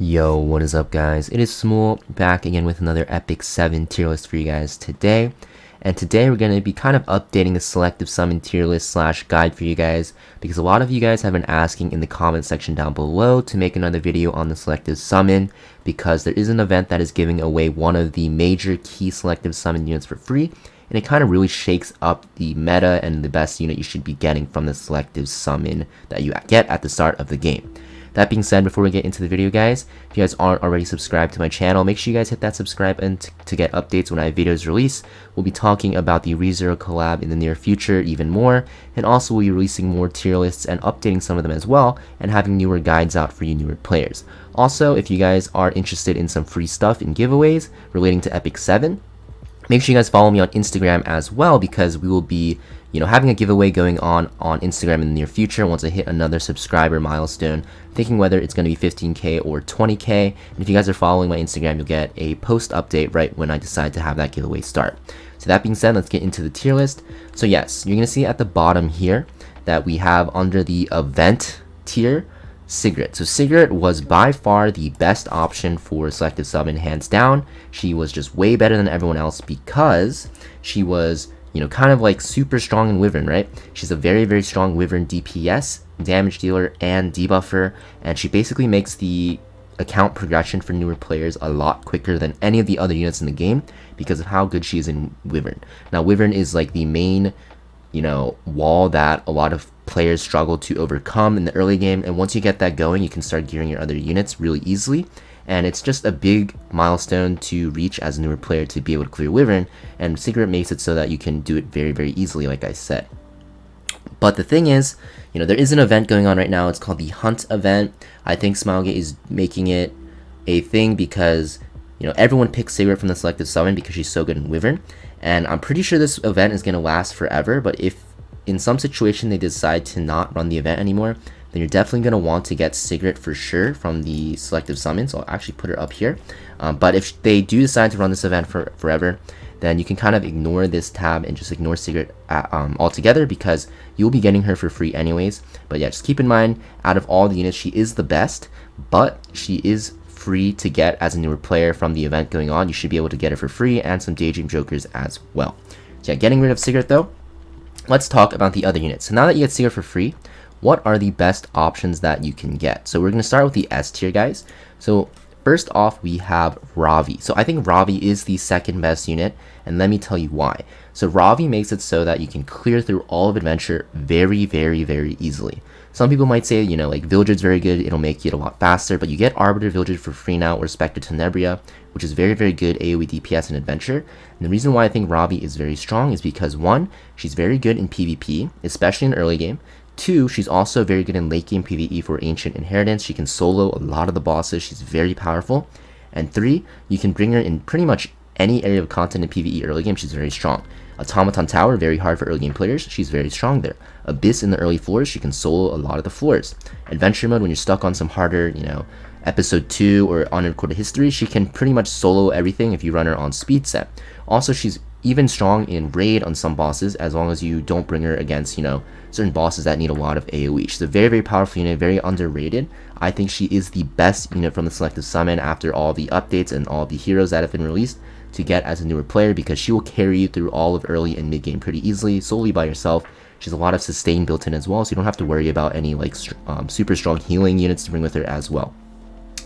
Yo, what is up guys? It is Samool back again with another Epic 7 tier list for you guys today. And today we're going to be kind of updating the selective summon tier list slash guide for you guys because a lot of you guys have been asking in the comment section down below to make another video on the selective summon because there is an event that is giving away one of the major key selective summon units for free, and it kind of really shakes up the meta and the best unit you should be getting from the selective summon that you get at the start of the game. That being said, before we get into the video guys, if you guys aren't already subscribed to my channel, make sure you guys hit that subscribe button to get updates when I have videos released. We'll be talking about the Reroll collab in the near future even more, and also we'll be releasing more tier lists and updating some of them as well, and having newer guides out for you newer players. Also, if you guys are interested in some free stuff and giveaways relating to Epic 7, make sure you guys follow me on Instagram as well because we will be having a giveaway going on Instagram in the near future once I hit another subscriber milestone, thinking whether it's going to be 15k or 20k. And if you guys are following my Instagram, you'll get a post update right when I decide to have that giveaway start. So that being said, let's get into the tier list. So yes, you're going to see at the bottom here that we have under the event tier Sigret. So Sigret was by far the best option for selective summon, hands down. She was just way better than everyone else because she was kind of like super strong in Wyvern, right? She's a very strong Wyvern DPS, damage dealer, and debuffer, and she basically makes the account progression for newer players a lot quicker than any of the other units in the game because of how good she is in Wyvern. Now Wyvern is like the main wall that a lot of players struggle to overcome in the early game, and once you get that going, you can start gearing your other units really easily. And it's just a big milestone to reach as a newer player to be able to clear Wyvern, and Sigret makes it so that you can do it very easily, like I said. But the thing is, there is an event going on right now. It's called the Hunt event. I think Smilegate is making it a thing because everyone picks Sigret from the selective summon because she's so good in Wyvern, and I'm pretty sure this event is going to last forever. But if in some situation they decide to not run the event anymore, then you're definitely going to want to get Sigret for sure from the selective summon. So I'll actually put her up here. But if they do decide to run this event forever, then you can kind of ignore this tab and just ignore Sigret altogether because you'll be getting her for free anyways. But yeah, just keep in mind, out of all the units, she is the best, but she is free to get as a newer player from the event going on. You should be able to get her for free and some Daydream Jokers as well. So yeah, getting rid of Sigret though, let's talk about the other units. So now that you get Sigret for free, what are the best options that you can get? So we're going to start with the S tier, guys. So first off, we have Ravi. So I think Ravi is the second best unit, and let me tell you why. So Ravi makes it so that you can clear through all of Adventure very easily. Some people might say, like Vildred's very good, it'll make it a lot faster, but you get Arbiter Vildred for free now, or Spectre Tenebria, which is very good AoE DPS in Adventure. And the reason why I think Ravi is very strong is because 1, she's very good in PvP, especially in early game. 2, she's also very good in late game PvE for Ancient Inheritance. She can solo a lot of the bosses. She's very powerful. And 3, you can bring her in pretty much any area of content in PvE early game. She's very strong. Automaton Tower, very hard for early game players. She's very strong there. Abyss in the early floors, she can solo a lot of the floors. Adventure mode, when you're stuck on some harder, episode 2 or unrecorded history, she can pretty much solo everything if you run her on speed set. Also, she's even strong in raid on some bosses as long as you don't bring her against certain bosses that need a lot of AoE. She's a very powerful unit, very underrated. I think she is the best unit from the selective summon after all the updates and all the heroes that have been released to get as a newer player, because she will carry you through all of early and mid game pretty easily solely by herself. She's a lot of sustain built in as well, so you don't have to worry about any super strong healing units to bring with her as well.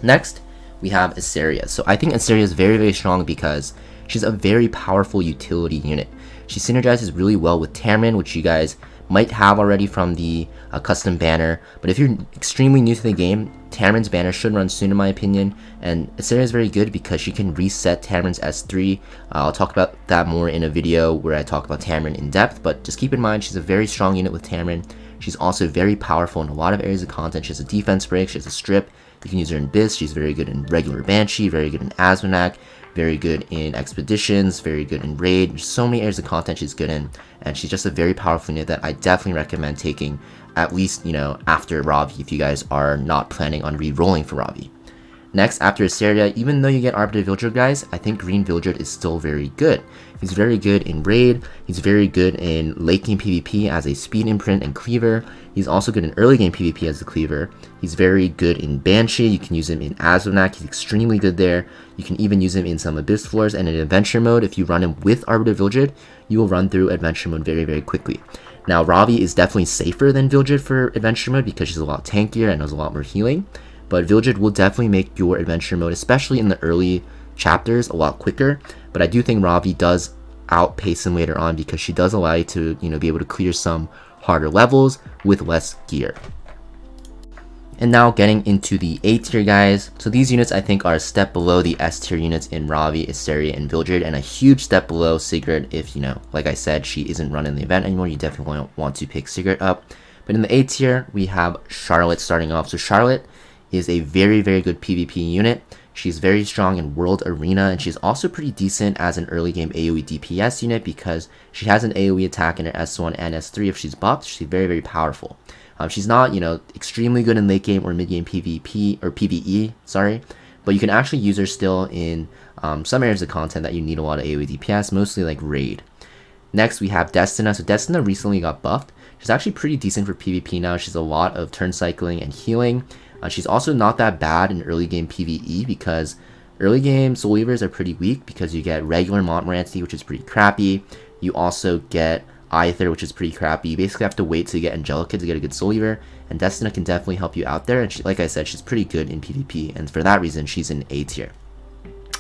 Next, we have Iseria. So I think Iseria is very strong because she's a very powerful utility unit. She synergizes really well with Tamrin, which you guys might have already from the custom banner. But if you're extremely new to the game, Tamrin's banner should run soon in my opinion. And Iseria is very good because she can reset Tamrin's S3. I'll talk about that more in a video where I talk about Tamrin in depth. But just keep in mind, she's a very strong unit with Tamrin. She's also very powerful in a lot of areas of content. She has a defense break, she has a strip. You can use her in Biz. She's very good in regular Banshee, very good in Asmonak, very good in Expeditions, very good in Raid. There's so many areas of content she's good in, and she's just a very powerful unit that I definitely recommend taking at least, after Ravi if you guys are not planning on re-rolling for Ravi. Next, after Iseria, even though you get Arbiter Vildred, guys, I think Green Vildred is still very good. He's very good in Raid, he's very good in late game PvP as a speed imprint and cleaver. He's also good in early game PvP as a cleaver. He's very good in Banshee, you can use him in Azranak, he's extremely good there. You can even use him in some Abyss floors, and in Adventure mode, if you run him with Arbiter Vildred, you will run through Adventure mode very, very quickly. Now, Ravi is definitely safer than Vildred for Adventure mode because she's a lot tankier and does a lot more healing. But Vildred will definitely make your Adventure mode, especially in the early chapters, a lot quicker. But I do think Ravi does outpace him later on because she does allow you to, be able to clear some harder levels with less gear. And now getting into the A tier, guys. So these units I think are a step below the S tier units in Ravi, Iseria, and Vildred, and a huge step below Sigret if, like I said, she isn't running the event anymore. You definitely want to pick Sigret up. But in the A tier, we have Charlotte starting off. So Charlotte is a very, very good PvP unit. She's very strong in World Arena, and she's also pretty decent as an early game AoE DPS unit because she has an AoE attack in her S1 and S3 if she's buffed. She's very, very powerful. She's not, extremely good in late game or mid game PvP or PvE, sorry, but you can actually use her still in some areas of content that you need a lot of AoE DPS, mostly like Raid. Next, we have Destina. So Destina recently got buffed. She's actually pretty decent for PvP now. She's a lot of turn cycling and healing. She's also not that bad in early game PvE because early game Soul Weavers are pretty weak because you get regular Montmorency, which is pretty crappy. You also get Aether, which is pretty crappy. You basically have to wait to get Angelica to get a good Soul Weaver, and Destina can definitely help you out there. And she, like I said, she's pretty good in PvP, and for that reason, she's in A tier.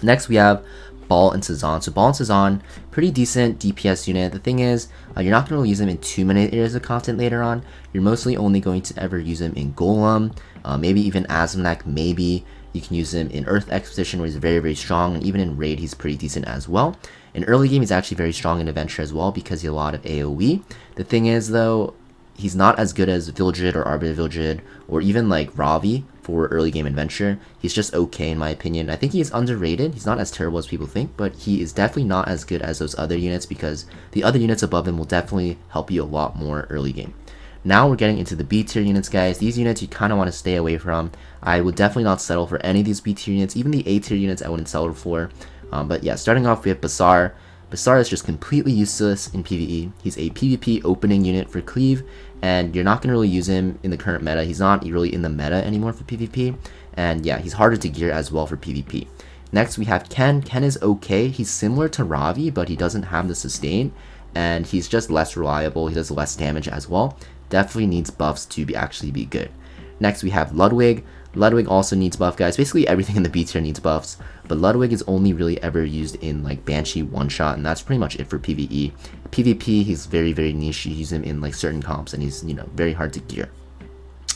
Next, we have Baal and Sezan. So Baal and Sezan, pretty decent DPS unit. The thing is, you're not going to really use them in too many areas of content later on. You're mostly only going to ever use them in Golem, maybe even Azranak, maybe. You can use him in Earth Expedition where he's very, very strong, and even in Raid he's pretty decent as well. In early game he's actually very strong in Adventure as well because he has a lot of AoE. The thing is though, he's not as good as Vildred or Arbiter Vildred or even like Ravi for early game Adventure. He's just okay in my opinion. I think he is underrated. He's not as terrible as people think, but he is definitely not as good as those other units because the other units above him will definitely help you a lot more early game. Now we're getting into the B tier units, guys. These units you kind of want to stay away from. I would definitely not settle for any of these B tier units. Even the A tier units I wouldn't settle for. But yeah, starting off we have Basar. Basar is just completely useless in PvE. He's a PvP opening unit for Cleave, and you're not going to really use him in the current meta. He's not really in the meta anymore for PvP. And yeah, he's harder to gear as well for PvP. Next we have Ken. Ken is okay. He's similar to Ravi, but he doesn't have the sustain. And he's just less reliable. He does less damage as well. Definitely needs buffs to actually be good. Next we have Ludwig. Ludwig also needs buff, guys. Basically everything in the B tier needs buffs, but Ludwig is only really ever used in like Banshee one shot, and that's pretty much it for PvE. PvP he's very, very niche. You use him in like certain comps and he's very hard to gear.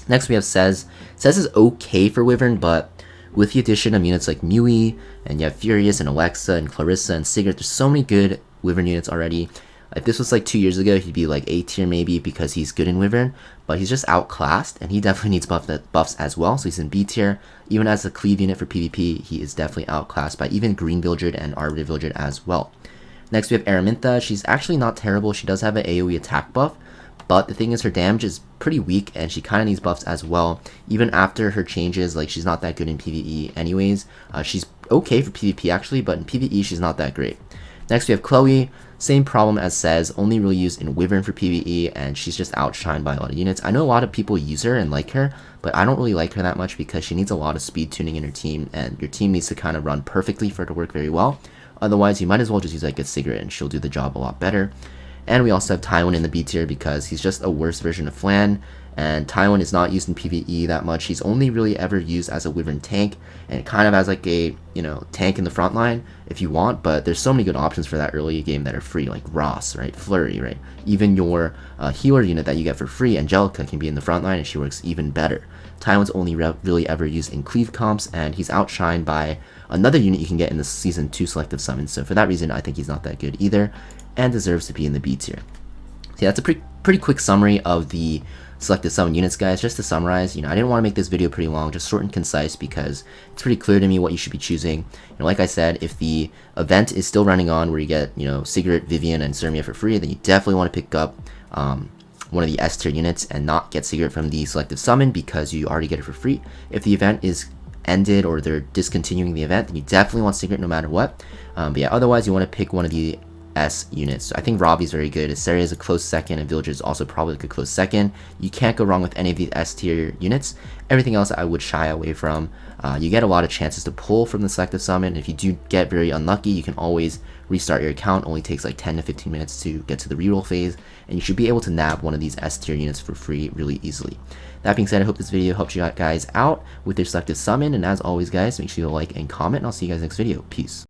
Next we have Sez. Sez is okay for Wyvern, but with the addition of units like Mui, and you have Furious and Alexa and Clarissa and Sigret, there's so many good Wyvern units already. If this was like 2 years ago, he'd be like A tier maybe because he's good in Wyvern, but he's just outclassed, and he definitely needs buffs as well, so he's in B tier. Even as a cleave unit for PvP, he is definitely outclassed by even Green Vildred and Arbiter Vildred as well. Next we have Araminta. She's actually not terrible. She does have an AoE attack buff, but the thing is her damage is pretty weak, and she kind of needs buffs as well. Even after her changes, like she's not that good in PvE anyways. She's okay for PvP actually, but in PvE she's not that great. Next we have Chloe. Same problem as Sez, only really used in Wyvern for PvE, and she's just outshined by a lot of units. I know a lot of people use her and like her, but I don't really like her that much because she needs a lot of speed tuning in her team, and your team needs to kind of run perfectly for it to work very well. Otherwise, you might as well just use like a Sigret and she'll do the job a lot better. And we also have Tywin in the B tier because he's just a worse version of Flan, and Tywin is not used in PvE that much. He's only really ever used as a Wyvern tank, and kind of as like a, tank in the front line if you want, but there's so many good options for that early game that are free, like Ross, right, Flurry, right? Even your healer unit that you get for free, Angelica, can be in the front line and she works even better. Tywin's only really ever used in cleave comps, and he's outshined by another unit you can get in the Season 2 selective summons, so for that reason I think he's not that good either, and deserves to be in the B tier. So yeah, that's a pretty quick summary of the selected summon units, guys. Just to summarize, I didn't want to make this video pretty long, just short and concise because it's pretty clear to me what you should be choosing. Like I said, if the event is still running on where you get, Sigret, Vivian, and Sermia for free, then you definitely want to pick up one of the S tier units and not get Sigret from the selective summon because you already get it for free. If the event is ended or they're discontinuing the event, then you definitely want Sigret no matter what. But yeah, otherwise you want to pick one of the S units. So I think Ravi's very good. Iseria is a close second, and Vildred is also probably like a close second. You can't go wrong with any of these S tier units. Everything else I would shy away from. You get a lot of chances to pull from the selective summon. If you do get very unlucky, you can always restart your account. It only takes like 10 to 15 minutes to get to the reroll phase, and you should be able to nab one of these S tier units for free really easily. That being said, I hope this video helped you guys out with your selective summon, and as always guys, make sure you like and comment, and I'll see you guys next video. Peace.